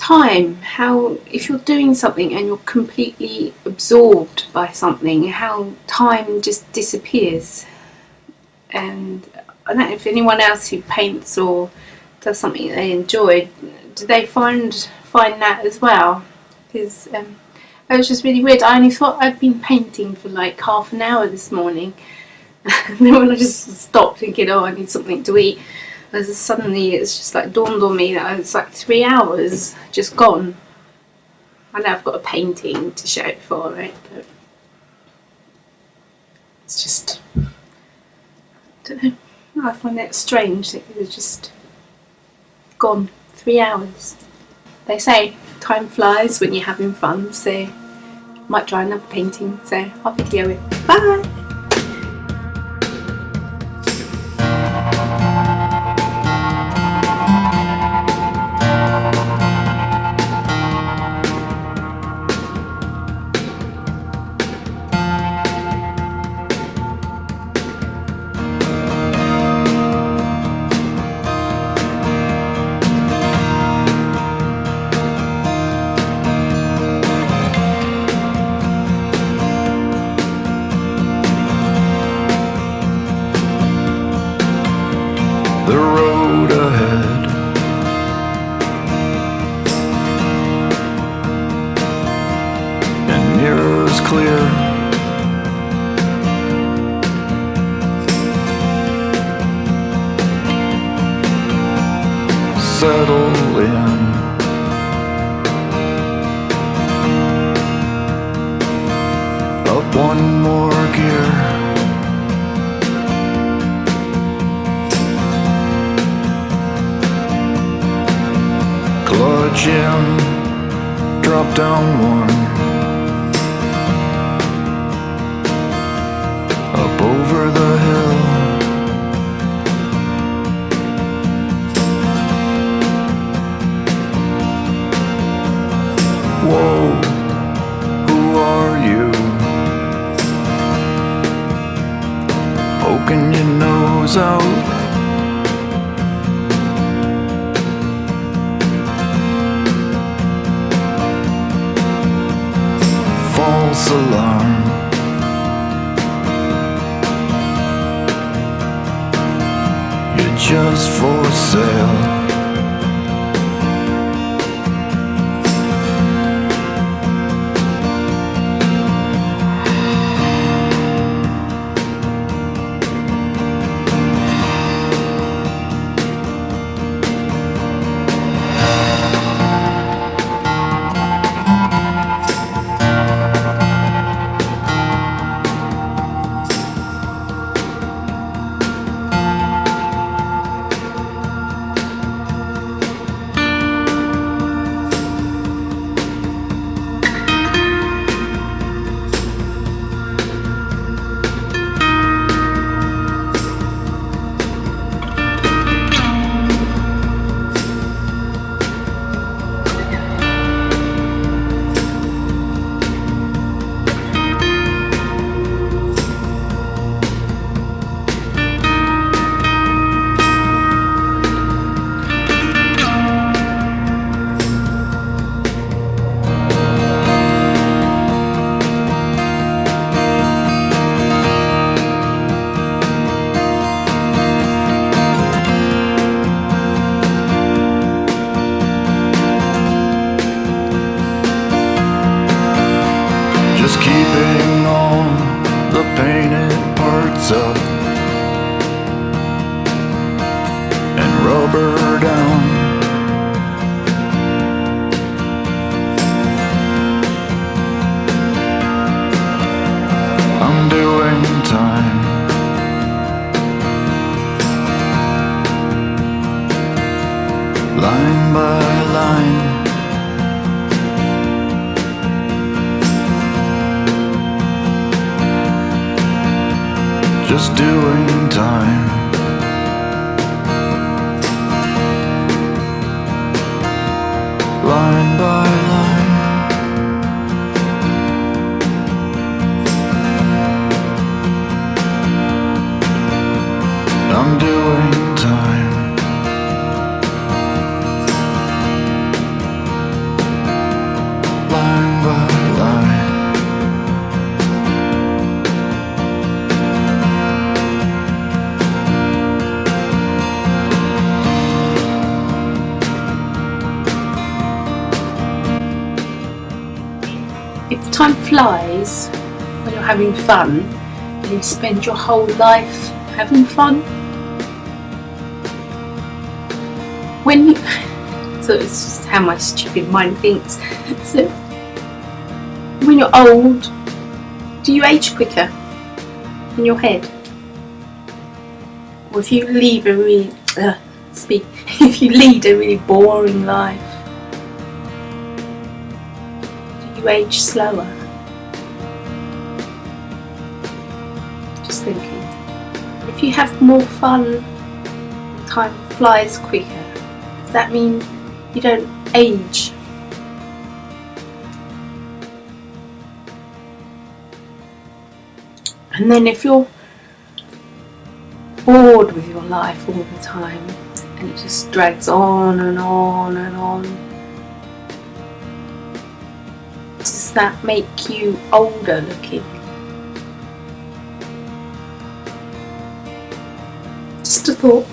time, how if you're doing something and you're completely absorbed by something, how time just disappears. And I don't know if anyone else who paints or does something they enjoy, do they find that as well? Because it was just really weird. I only thought I'd been painting for like half an hour this morning, and then when I just stopped thinking, oh, I need something to eat, suddenly it's just like dawned on me that it's like 3 hours just gone. I know I've got a painting to show it for it, but it's just, I don't know, I find that strange that it's just gone. 3 hours. They say time flies when you're having fun, so I might try another painting, so I'll video it. Bye! The road ahead, and mirrors clear, settle in, up one more gear. Clutch in, drop down one, up over the hill. Whoa, who are you? Poking your nose out. False alarm. You're just for sale. Just keeping all the painted parts up and rubber down. I'm doing time. Line by line. Just doing time. Line by line. I'm doing time. time flies when you're having fun and you spend your whole life having fun. When you so it's just how my stupid mind thinks. So when you're old, do you age quicker in your head? Or if you lead a really if you lead a really boring life, do you age slower? Just thinking. If you have more fun, time flies quicker. Does that mean you don't age? And then if you're bored with your life all the time and it just drags on and on and on, does that make you older looking? Just a thought.